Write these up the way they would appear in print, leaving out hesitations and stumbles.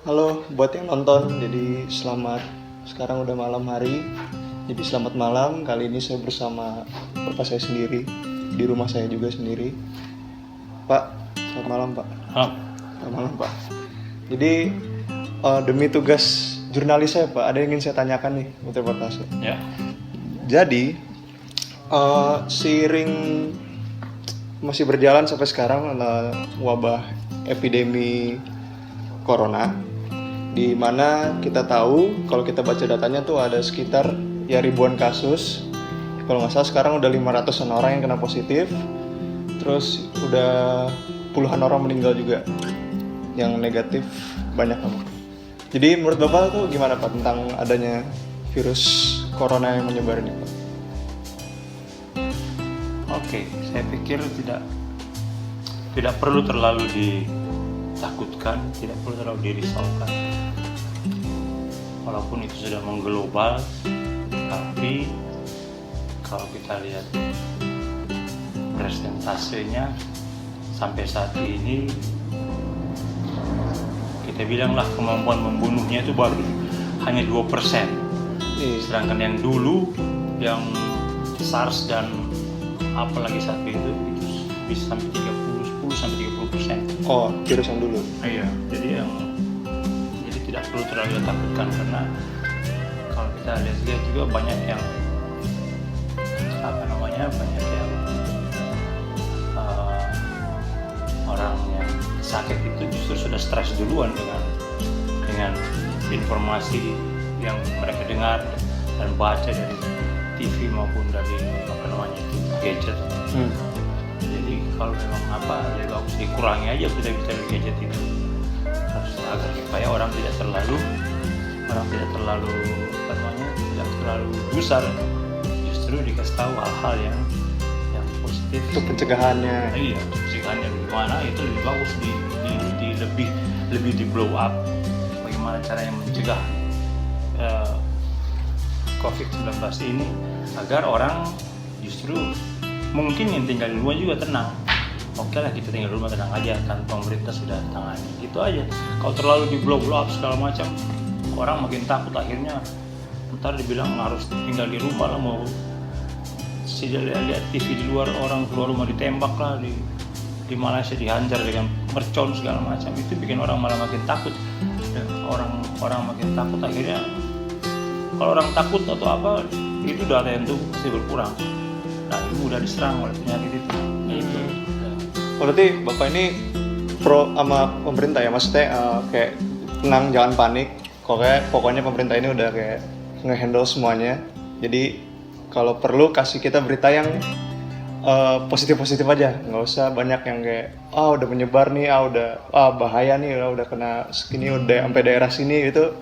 Halo buat yang nonton, jadi sekarang udah malam hari. Jadi selamat malam, kali ini saya bersama bapak saya sendiri, di rumah saya juga sendiri. Pak, selamat malam Pak. Selamat malam Pak. Jadi demi tugas jurnalis saya Pak, ada yang ingin saya tanyakan nih untuk reportase. Ya. Jadi seiring masih berjalan sampai sekarang wabah epidemi corona, di mana kita tahu kalau kita baca datanya tuh ada sekitar ribuan kasus. Kalau nggak salah sekarang udah 500-an orang yang kena positif, terus udah puluhan orang meninggal juga, yang negatif banyak banget. Jadi menurut Bapak tuh gimana Pak tentang adanya virus corona yang menyebar ini Pak? Oke, saya pikir tidak perlu terlalu ditakutkan, tidak perlu terlalu dirisaukan. Walaupun itu sudah mengglobal, tapi kalau kita lihat presentasenya sampai saat ini, kita bilanglah kemampuan membunuhnya itu baru hanya 2%. Sedangkan yang dulu, yang SARS dan apalagi satu itu bisa sampai 10-30%. Oh, virus yang dulu. Iya, jadi tidak perlu terlalu ditakutkan, karena kalau kita lihat juga banyak yang orang yang sakit itu justru sudah stres duluan dengan informasi yang mereka dengar dan baca dari TV maupun dari gadget. Jadi kalau memang lebih bagus dikurangi aja kita gadget itu, harus agar supaya orang tidak terlalu gusar, justru dikasih tahu hal-hal yang positif Untuk pencegahannya. Iya, pencegahannya bagaimana itu lebih bagus lebih di blow up, bagaimana caranya mencegah COVID-19 ini agar orang justru mungkin yang tinggal di rumah juga tenang. Oke lah, kita tinggal di rumah tenang aja, kan pemerintah sudah tangani, gitu aja. Kalau terlalu di blow up segala macam, orang makin takut, akhirnya ntar dibilang harus tinggal di rumah lah, mau lihat TV di luar, orang keluar rumah ditembak lah, di Malaysia dihajar dengan mercon segala macam. Itu bikin orang malah makin takut. Orang makin takut, akhirnya kalau orang takut atau apa, itu daya tahan tubuh pasti berkurang. Nah, itu mudah diserang oleh penyakit itu. Berarti Bapak ini pro sama pemerintah ya, maksudnya kayak tenang, jangan panik. Pokoknya pemerintah ini udah kayak nge-handle semuanya. Jadi kalau perlu kasih kita berita yang positif-positif aja, nggak usah banyak yang kayak udah menyebar nih, bahaya nih, udah kena segini, udah sampai daerah sini, itu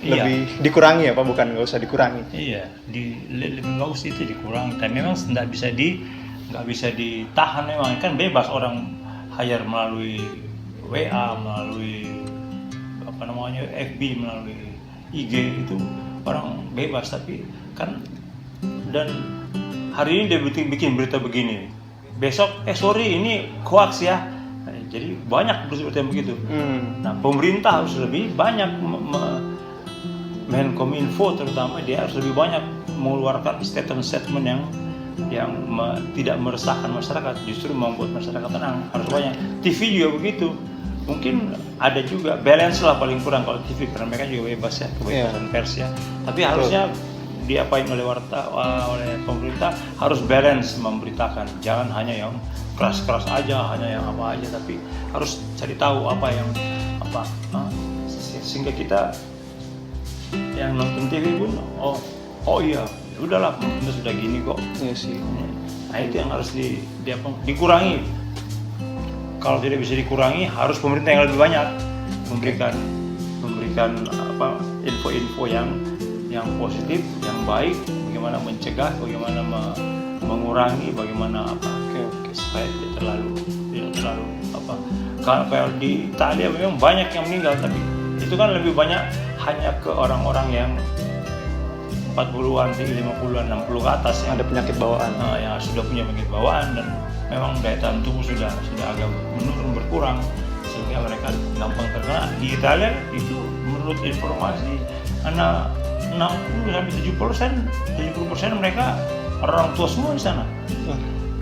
lebih dikurangi ya Pak, bukan nggak usah dikurangi. Iya, lebih bagus itu dikurangi. Dan memang nggak bisa ditahan, memang kan bebas orang hire melalui WA, melalui FB, melalui IG, itu orang bebas. Tapi kan, dan hari ini dia bikin berita begini, besok sorry ini hoax ya. Jadi banyak berita yang begitu. Nah, pemerintah harus lebih banyak, Menkominfo terutama, dia harus lebih banyak mengeluarkan statement yang tidak meresahkan masyarakat, justru membuat masyarakat tenang. Harus banyak. TV juga begitu. Mungkin ada juga balance lah, paling kurang kalau TV, karena mereka juga bebas ya, kebebasan pers ya. Tapi harusnya diapain oleh pemerintah, harus balance memberitakan. Jangan hanya yang keras-keras aja, hanya yang apa aja, tapi harus cari tahu sehingga kita yang nonton TV pun iya, udahlah, pemerintah sudah gini kok. Iya sih. Nah, itu yang harus dikurangi. Kalau tidak bisa dikurangi, harus pemerintah yang lebih banyak memberikan info-info yang positif, yang baik, bagaimana mencegah, bagaimana mengurangi, bagaimana supaya tidak terlalu kalau di Italia memang banyak yang meninggal, tapi itu kan lebih banyak hanya ke orang-orang yang 40-an, 50-an, 60 ke atas yang ada penyakit bawaan. Yang sudah punya penyakit bawaan dan memang daya tahan tubuh sudah agak menurun, berkurang, sehingga makanya mereka gampang terkena. Di Italia itu menurut informasi anak 60-70% mereka orang tua semua di sana. Wah,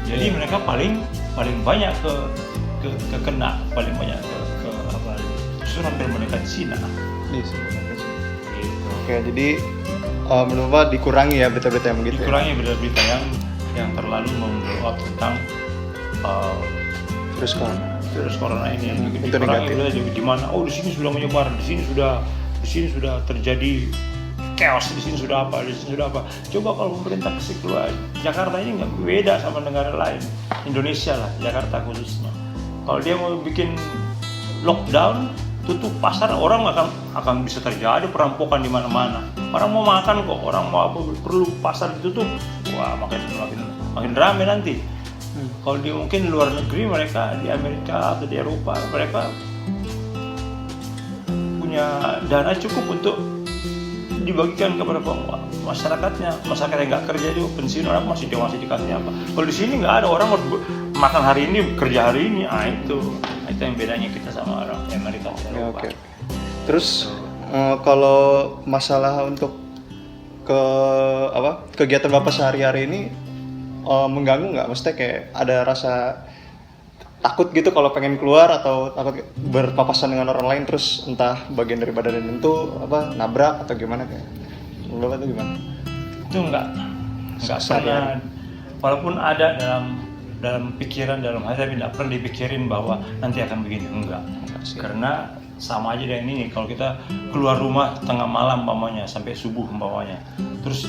Jadi mereka paling banyak ke kena, paling banyak ke apa? Justru hampir mendekati Cina. iya sih. Gitu. Oke, jadi menurut Pak dikurangi ya berita-berita yang begitu. Dikurangi berita-berita yang terlalu memblow up tentang Terus kan. virus corona ini. Itu Dikurangi negatif. berita di mana? Oh, di sini sudah menyebar, di sini sudah terjadi chaos, di sini sudah apa. Coba kalau pemerintah kasih keluar, Jakarta ini nggak beda sama negara lain, Indonesia lah, Jakarta khususnya. Kalau dia mau bikin lockdown, tutup pasar, orang akan bisa terjadi perampokan di mana-mana. Orang mau makan kok, orang mau apa, perlu pasar ditutup, wah makin ramai nanti. Kalau di mungkin luar negeri, mereka di Amerika atau di Eropa, mereka punya dana cukup untuk dibagikan kepada masyarakatnya. Masyarakat yang nggak kerja juga, pensiun orang masih dikasih apa. Kalau di sini nggak ada, orang harus makan hari ini, kerja hari ini. Itu yang bedanya kita sama orang Amerika dan Ya, Eropa. oke. Terus kalau masalah untuk kegiatan Bapak sehari-hari ini mengganggu nggak? Maksudnya kayak ada rasa takut gitu kalau pengen keluar atau takut berpapasan dengan orang lain terus entah bagian dari badan itu nabrak atau gimana kayak? Menurut Bapak itu gimana? Itu enggak Sehari-hari. pernah, walaupun ada dalam pikiran, dalam hati, tapi tidak pernah dipikirin bahwa nanti akan begini, enggak sih. karena sama aja dengan ini. Kalau kita keluar rumah tengah malam umpamanya sampai subuh umpamanya, terus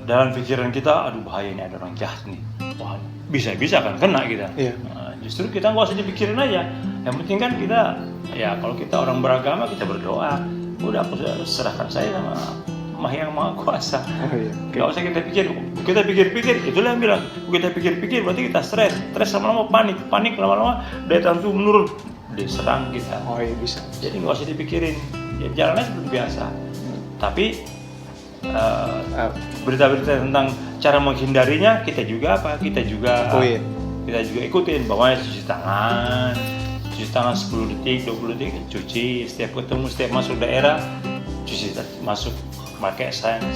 dalam pikiran kita, aduh bahaya ini, ada orang jahat nih, wah bisa kan kena kita. Iya. Nah, justru kita nggak usah dipikirin aja, yang penting kan kita, ya kalau kita orang beragama, kita berdoa, udah aku serahkan saya sama Yang Maha Kuasa. Oh iya. Gak usah kita pikir, itulah yang bilang, kita pikir berarti kita stres lama-lama panik lama-lama daya tahan tubuh menurun, diserang kita. Oh iya bisa. Jadi nggak usah dipikirin, ya, jalannya seperti biasa. Tapi berita-berita tentang cara menghindarinya kita juga ikutin, bahwa cuci tangan 10 detik 20 detik cuci, setiap ketemu, setiap masuk daerah cuci, masuk pakai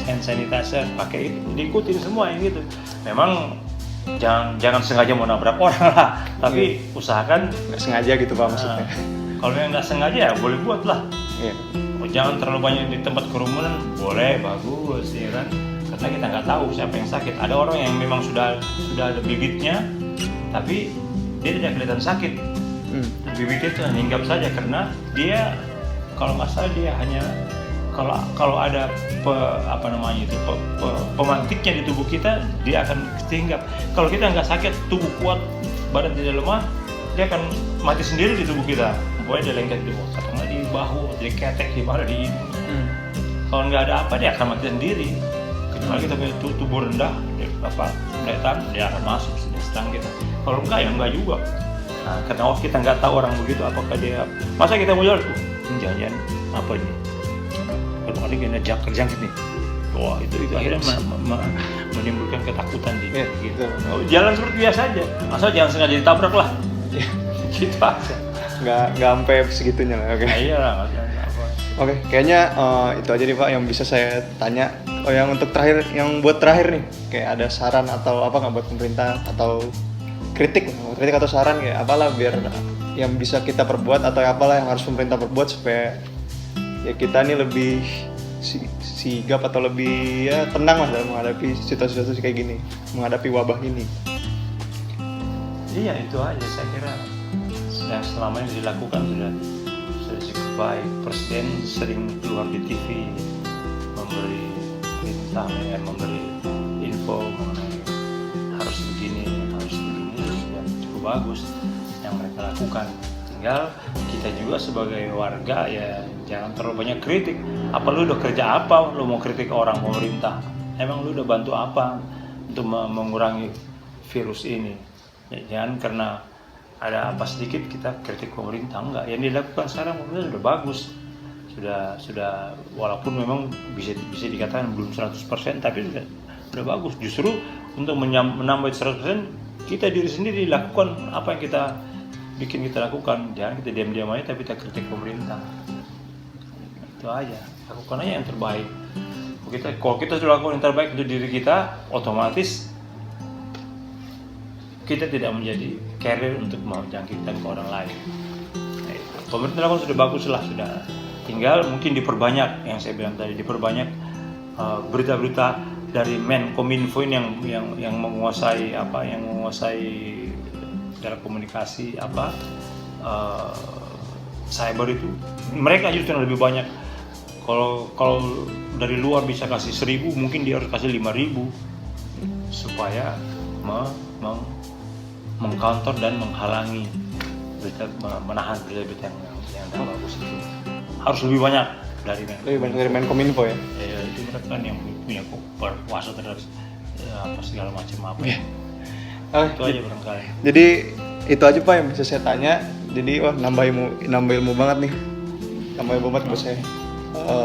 hand sanitizer, pakai itu, diikutin semua yang gitu. Memang jangan sengaja mau nabrak orang lah, tapi usahakan Nggak sengaja gitu Pak maksudnya. kalau yang nggak sengaja ya boleh buat lah. Iya. Jangan terlalu banyak di tempat kerumunan, boleh, bagus ya kan, karena kita nggak tahu siapa yang sakit. Ada orang yang memang sudah ada bibitnya, tapi dia tidak kelihatan sakit. Bibitnya itu hanya hinggap saja, karena dia kalau nggak salah dia hanya kalau ada pemantiknya di tubuh kita, dia akan hinggap. Kalau kita nggak sakit, tubuh kuat, badan tidak lemah, dia akan mati sendiri di tubuh kita. Pokoknya dia lengket di bawah, katakanlah di bahu, di ketek, di mana, di ini. Kalau nggak ada apa, dia akan mati sendiri. Kecuali kita punya tubuh rendah, daya tahan, dia akan masuk sini serang kita. Kalau enggak, ya enggak juga. Nah, karena kita nggak tahu orang begitu, apakah dia, masa kita mau jual tuh, jangan apa ini? Kalau ada kena jangkit nih, wah itu akhirnya menimbulkan ketakutan di gitu. Jalan seperti biasa aja, asal jangan sengaja ditabrak lah. Gitu aja. Nggak sampai segitunya lah. Oke. Nah, iya lah, apa. Oke, kayaknya itu aja nih Pak yang bisa saya tanya. Oh, yang untuk terakhir, yang buat terakhir nih, kayak ada saran atau apa nggak buat pemerintah atau kritik atau saran kayak apalah biar yang bisa kita perbuat atau apalah yang harus pemerintah perbuat supaya ya kita nih lebih sigap atau lebih ya tenang lah dalam menghadapi situasi-situasi kayak gini, menghadapi wabah ini. Iya, itu aja saya kira yang selama ini dilakukan sudah cukup baik. Presiden sering keluar di TV memberi perintah, memberi info mengenai harus begini, sudah cukup bagus yang mereka lakukan. Tinggal kita juga sebagai warga ya jangan terlalu banyak kritik. Apa lu udah kerja apa? Lu mau kritik orang pemerintah? Emang lu udah bantu apa untuk mengurangi virus ini? Ya, jangan karena ada apa sedikit kita kritik pemerintah, enggak. Yang dilakukan sekarang pemerintah sudah bagus. Sudah walaupun memang bisa dikatakan belum 100%, tapi sudah bagus. Justru untuk menambah 100%, kita diri sendiri lakukan apa yang kita bikin kita lakukan. Jangan kita diam-diam aja tapi kita kritik pemerintah. Itu aja, lakukan aja yang terbaik. Kalau kita sudah lakukan yang terbaik untuk diri kita, otomatis kita tidak menjadi carrier untuk menjangkitkan ke orang lain. Nah, itu. Pemerintah lakukan sudah bagus lah, sudah. Tinggal mungkin diperbanyak, yang saya bilang tadi, diperbanyak berita-berita dari Menkominfo ini yang menguasai dalam komunikasi cyber itu. Mereka justru yang lebih banyak. Kalau dari luar bisa kasih 1.000, mungkin dia harus kasih 5.000 supaya mengcounter dan menghalangi menahan berita-berita yang tidak bagus itu. Harus lebih banyak dari Menkominfo ya. Itu mereka kan yang punya berkuasa terhadap segala macam apa. Itu aja barangkali. Jadi itu aja Pak yang bisa saya tanya. Jadi nambah ilmu banget nih. Nambah ilmu banget buat saya.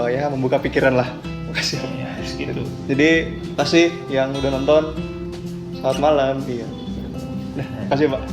Ya membuka pikiran lah. Makasih. Ya, gitu. Jadi kasih yang udah nonton. Selamat malam. Iya. Nah, kasih Pak.